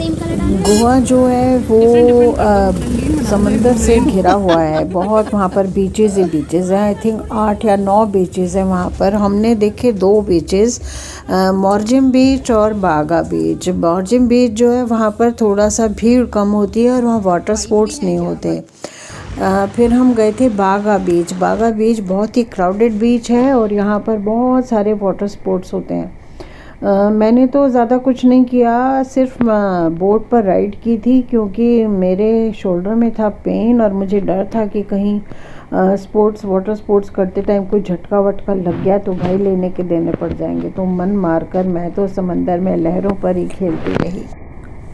गोवा जो है वो समंदर से घिरा हुआ है बहुत। वहाँ पर बीचेस ही बीचेस हैं। आई थिंक 8 या 9 बीचेस हैं वहाँ पर। हमने देखे 2 बीचेस, मोरजिम बीच और बागा बीच। मोरजिम बीच जो है वहाँ पर थोड़ा सा भीड़ कम होती है और वहाँ वाटर स्पोर्ट्स नहीं होते। फिर हम गए थे बागा बीच। बागा बीच बहुत ही क्राउडेड बीच है और यहाँ पर बहुत सारे वाटर स्पोर्ट्स होते हैं। मैंने तो ज़्यादा कुछ नहीं किया, सिर्फ बोट पर राइड की थी क्योंकि मेरे शोल्डर में था पेन और मुझे डर था कि कहीं वाटर स्पोर्ट्स करते टाइम कोई झटका वटका लग गया तो भाई लेने के देने पड़ जाएंगे। तो मन मारकर मैं तो समंदर में लहरों पर ही खेलती रही।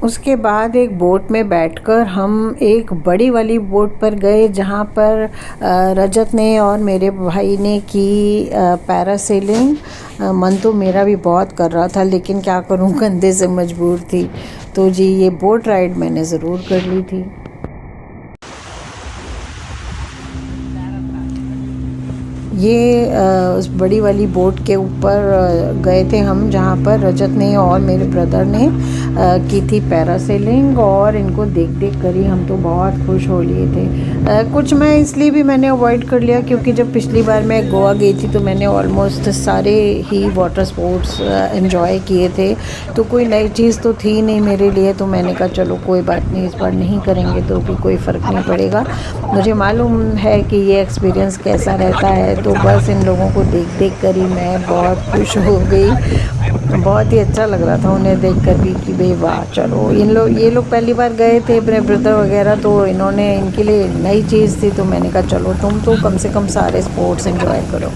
उसके बाद एक बोट में बैठकर हम एक बड़ी वाली बोट पर गए जहाँ पर रजत ने और मेरे भाई ने की पैरासेलिंग। मन तो मेरा भी बहुत कर रहा था लेकिन क्या करूँ, कंधे से मजबूर थी। तो जी ये बोट राइड मैंने ज़रूर कर ली थी। ये उस बड़ी वाली बोट के ऊपर गए थे हम जहाँ पर रजत ने और मेरे ब्रदर ने की थी पैरासेलिंग, और इनको देख देख कर ही हम तो बहुत खुश हो लिए थे। कुछ मैं इसलिए भी मैंने अवॉइड कर लिया क्योंकि जब पिछली बार मैं गोवा गई थी तो मैंने ऑलमोस्ट सारे ही वाटर स्पोर्ट्स एंजॉय किए थे, तो कोई नई चीज़ तो थी नहीं मेरे लिए। तो मैंने कहा चलो कोई बात नहीं, इस बार नहीं करेंगे तो भी कोई फ़र्क नहीं पड़ेगा। मुझे मालूम है कि ये एक्सपीरियंस कैसा रहता है, तो बस इन लोगों को देख देख कर ही मैं बहुत खुश हो गई। बहुत ही अच्छा लग रहा था उन्हें देख कर भी कि भाई वाह चलो। ये लोग पहली बार गए थे अपने ब्रदर वगैरह, तो इन्होंने इनके लिए नई चीज़ थी, तो मैंने कहा चलो तुम तो कम से कम सारे स्पोर्ट्स एंजॉय करो।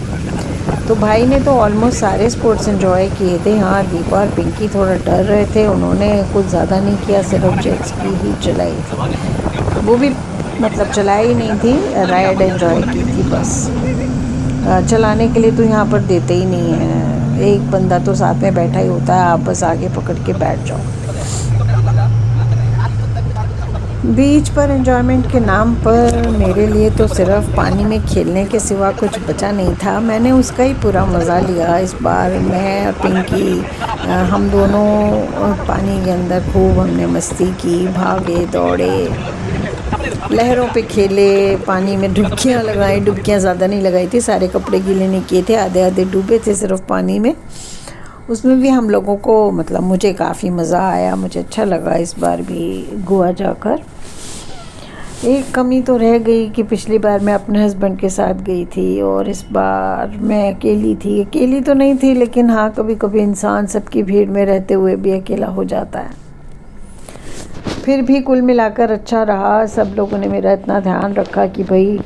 तो भाई ने तो ऑलमोस्ट सारे स्पोर्ट्स एंजॉय किए थे। हाँ, दीपा और पिंकी थोड़ा डर रहे थे, उन्होंने कुछ ज़्यादा नहीं किया, सिर्फ जेट स्की ही चलाई थी। वो भी मतलब चलाई नहीं थी, राइड एंजॉय की थी बस। चलाने के लिए तो यहाँ पर देते ही नहीं है, एक बंदा तो साथ में बैठा ही होता है, आप बस आगे पकड़ के बैठ जाओ। बीच पर एंजॉयमेंट के नाम पर मेरे लिए तो सिर्फ पानी में खेलने के सिवा कुछ बचा नहीं था। मैंने उसका ही पूरा मज़ा लिया इस बार। मैं और पिंकी हम दोनों पानी के अंदर खूब हमने मस्ती की, भागे दौड़े, लहरों पे खेले, पानी में डुबकियाँ लगाई। डुबकियाँ ज़्यादा नहीं लगाई थी, सारे कपड़े गीले नहीं किए थे, आधे आधे डूबे थे सिर्फ पानी में। उसमें भी हम लोगों को मतलब मुझे काफ़ी मज़ा आया, मुझे अच्छा लगा इस बार भी गोवा जाकर। एक कमी तो रह गई कि पिछली बार मैं अपने हस्बैंड के साथ गई थी और इस बार मैं अकेली थी। अकेली तो नहीं थी लेकिन हाँ, कभी कभी इंसान सबकी भीड़ में रहते हुए भी अकेला हो जाता है। फिर भी कुल मिलाकर अच्छा रहा। सब लोगों ने मेरा इतना ध्यान रखा कि भाई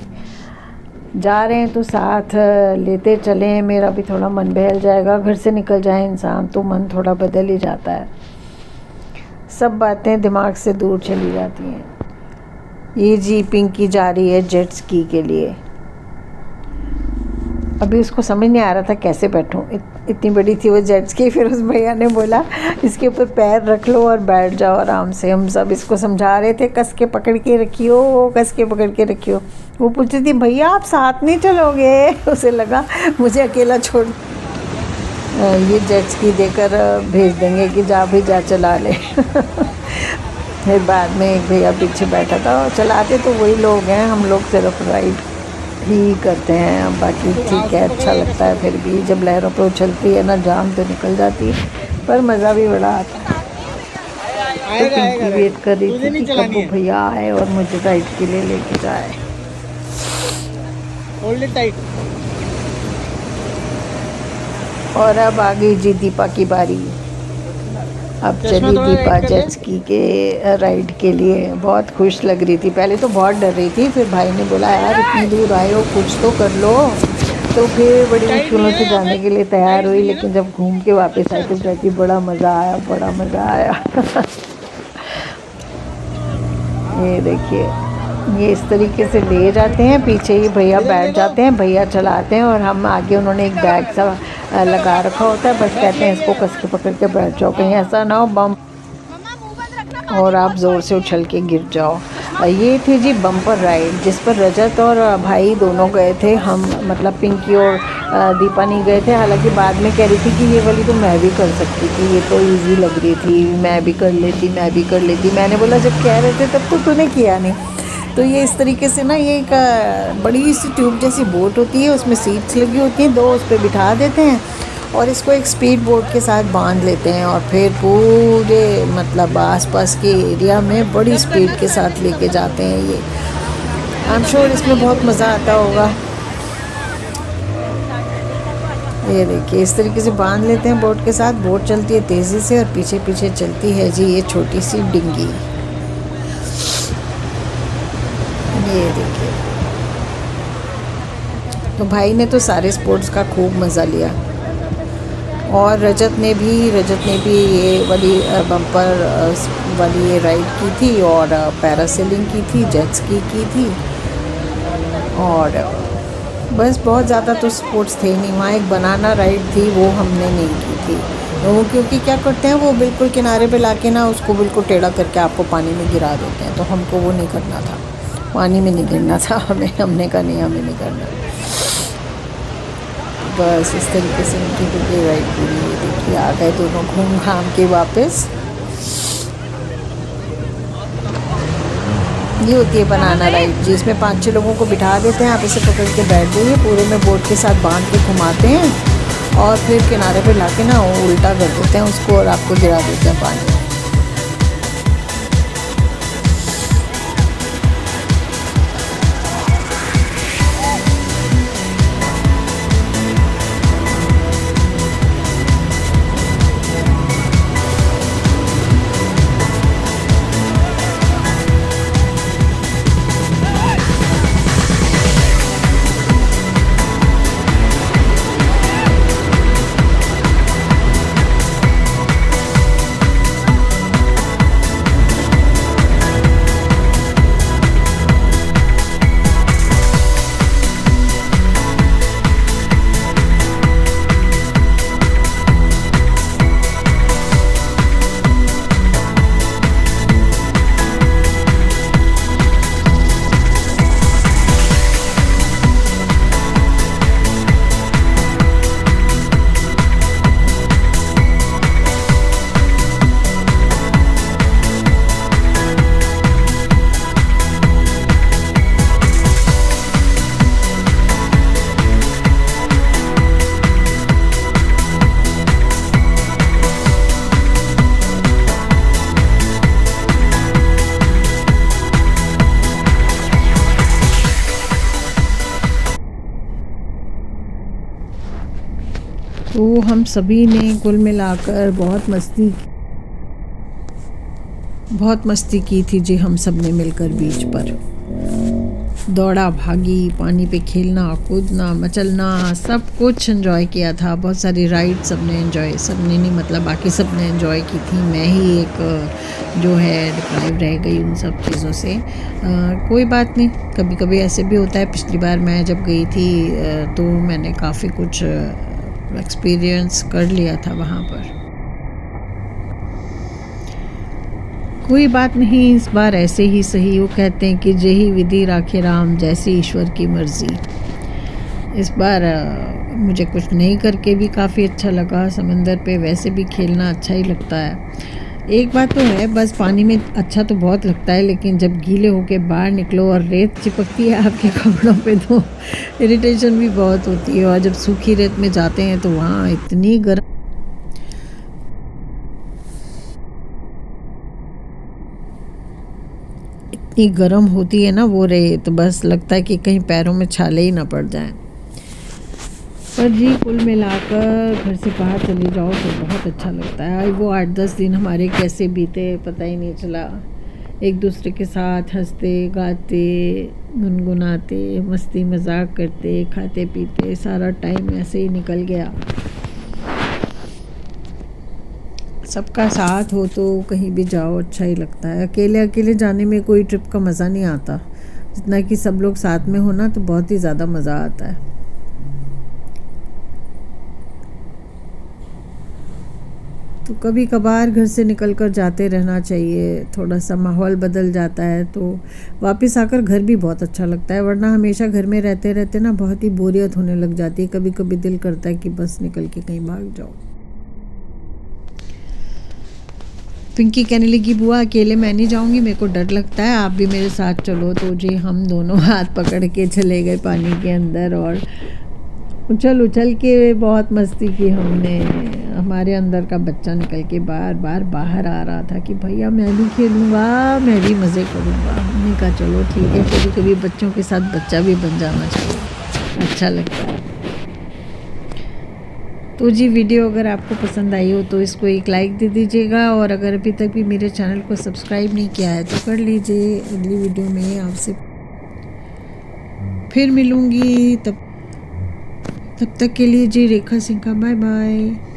जा रहे हैं तो साथ लेते चलें, मेरा भी थोड़ा मन बहल जाएगा। घर से निकल जाए इंसान तो मन थोड़ा बदल ही जाता है, सब बातें दिमाग से दूर चली जाती हैं। ये जी पिंकी जा रही है जेट स्की के लिए। अभी उसको समझ नहीं आ रहा था कैसे बैठूं, इतनी बड़ी थी वो जेट स्की। फिर उस भैया ने बोला इसके ऊपर पैर रख लो और बैठ जाओ आराम से। हम सब इसको समझा रहे थे कस के पकड़ के रखियो, कस के पकड़ के रखियो। वो पूछ रही थी भैया आप साथ नहीं चलोगे? उसे लगा मुझे अकेला छोड़ ये जेट स्की देकर भेज देंगे कि जा भी जा चला ले। फिर बाद में एक भैया पीछे बैठा था, चलाते तो वही लोग हैं, हम लोग सिर्फ राइड ही करते हैं। बाकी ठीक है, अच्छा लगता है। फिर भी जब लहरों पे उछलती है ना, जान तो निकल जाती है पर मज़ा भी बड़ा आता है। तो पिंकी वेट कर रही थी कि कब वो भैया आए और मुझे राइड के लिए लेके जाए। और अब आ गई जी दीपा की बारी। अब चली दीपा जेट स्की के राइड के लिए। बहुत खुश लग रही थी, पहले तो बहुत डर रही थी। फिर भाई ने बोला यार इतनी दूर आए हो, कुछ तो कर लो। तो फिर बड़ी मुश्किलों से जाने के लिए तैयार हुई, लेकिन जब घूम के वापस आई तो कहती बड़ा मज़ा आया, बड़ा मज़ा आया। ये देखिए, ये इस तरीके से ले जाते हैं, पीछे ही भैया बैठ जाते हैं, भैया चलाते हैं और हम आगे, उन्होंने एक बैग सा लगा रखा होता है, बस कहते हैं इसको कस के पकड़ के बैठ जाओ, कहीं ऐसा ना हो बम और आप ज़ोर से उछल के गिर जाओ। ये थी जी बम्पर राइड, जिस पर रजत और भाई दोनों गए थे। हम मतलब पिंकी और दीपा नहीं गए थे। हालांकि बाद में कह रही थी कि ये वाली तो मैं भी कर सकती थी, ये तो इजी लग रही थी, मैं भी कर लेती। मैंने बोला जब कह रहे थे तब तो तूने किया नहीं। तो ये इस तरीके से ना, ये एक बड़ी सी ट्यूब जैसी बोट होती है, उसमें सीट्स लगी होती हैं, 2 उस पर बिठा देते हैं और इसको एक स्पीड बोट के साथ बांध लेते हैं और फिर पूरे मतलब आसपास के एरिया में बड़ी स्पीड के साथ लेके जाते हैं। ये आई एम श्योर इसमें बहुत मज़ा आता होगा। ये देखिए इस तरीके से बांध लेते हैं बोट के साथ। बोट चलती है तेज़ी से और पीछे पीछे चलती है जी ये छोटी सी डिंगी। ये देखिए, तो भाई ने तो सारे स्पोर्ट्स का खूब मज़ा लिया और रजत ने भी ये वाली बम्पर वाली ये राइड की थी और पैरासेलिंग की थी, जेट स्की की थी और बस बहुत ज़्यादा तो स्पोर्ट्स थे नहीं। वहाँ एक बनाना राइड थी, वो हमने नहीं की थी। वो क्योंकि क्या करते हैं, वो बिल्कुल किनारे पे लाके ना उसको बिल्कुल टेढ़ा करके आपको पानी में गिरा देते हैं, तो हमको वो नहीं करना था, पानी में नहीं गिरना था हमने कहा नहीं, हमें नहीं करना। बस इस तरीके से उनकी बिल्कुल राइड पूरी हुई। देखिए आ गए दोनों घूम घाम के वापस। ये होती है बनाना राइड, जिसमें 5-6 लोगों को बिठा देते हैं, आप इसे पकड़ के बैठ जाइए, पूरे में बोट के साथ बांध के घुमाते हैं और फिर किनारे पे लाके ना उल्टा कर देते हैं उसको और आपको गिरा देते हैं पानी में। तो हम सभी ने कुल मिलाकर बहुत मस्ती की थी जी। हम सब ने मिलकर बीच पर दौड़ा भागी, पानी पे खेलना कूदना मचलना सब कुछ एंजॉय किया था। बहुत सारी राइड सबने नहीं मतलब बाकी सब ने एंजॉय की थी। मैं ही एक जो है डिप्राइव रह गई उन सब चीज़ों से। कोई बात नहीं, कभी कभी ऐसे भी होता है। पिछली बार मैं जब गई थी तो मैंने काफ़ी कुछ एक्सपीरियंस कर लिया था वहाँ पर। कोई बात नहीं, इस बार ऐसे ही सही। वो कहते हैं कि जेही विधि राखे राम, जैसी ईश्वर की मर्जी। इस बार मुझे कुछ नहीं करके भी काफ़ी अच्छा लगा। समंदर पे वैसे भी खेलना अच्छा ही लगता है। एक बात तो है, बस पानी में अच्छा तो बहुत लगता है, लेकिन जब गीले होके बाहर निकलो और रेत चिपकती है आपके कपड़ों पे तो इरिटेशन भी बहुत होती है। और जब सूखी रेत में जाते हैं तो वहाँ इतनी गर्म होती है ना वो रेत, बस लगता है कि कहीं पैरों में छाले ही ना पड़ जाएं। पर जी कुल मिलाकर घर से बाहर चले जाओ तो बहुत अच्छा लगता है। वो 8-10 दिन हमारे कैसे बीते पता ही नहीं चला। एक दूसरे के साथ हंसते गाते गुनगुनाते मस्ती मजाक करते खाते पीते सारा टाइम ऐसे ही निकल गया। सबका साथ हो तो कहीं भी जाओ अच्छा ही लगता है। अकेले जाने में कोई ट्रिप का मज़ा नहीं आता, जितना कि सब लोग साथ में हो ना तो बहुत ही ज़्यादा मज़ा आता है। तो कभी कभार घर से निकल कर जाते रहना चाहिए, थोड़ा सा माहौल बदल जाता है तो वापस आकर घर भी बहुत अच्छा लगता है, वरना हमेशा घर में रहते रहते ना बहुत ही बोरियत होने लग जाती है। कभी कभी दिल करता है कि बस निकल के कहीं भाग जाओ। पिंकी कहने लगी बुआ अकेले मैं नहीं जाऊंगी, मेरे को डर लगता है, आप भी मेरे साथ चलो। तो जी हम दोनों हाथ पकड़ के चले गए पानी के अंदर और उछल उछल के बहुत मस्ती की हमने। हमारे अंदर का बच्चा निकल के बार बार बाहर आ रहा था कि भैया मैं भी खेलूँगा, मैं भी मज़े करूँगा। हमने कहा चलो ठीक है, कभी कभी बच्चों के साथ बच्चा भी बन जाना चाहिए, अच्छा लगता है। तो जी वीडियो अगर आपको पसंद आई हो तो इसको एक लाइक दे दीजिएगा, और अगर अभी तक भी मेरे चैनल को सब्सक्राइब नहीं किया है तो कर लीजिए। अगली वीडियो में आपसे फिर मिलूँगी, तब तक के लिए जी रेखा सिंह का बाय बाय।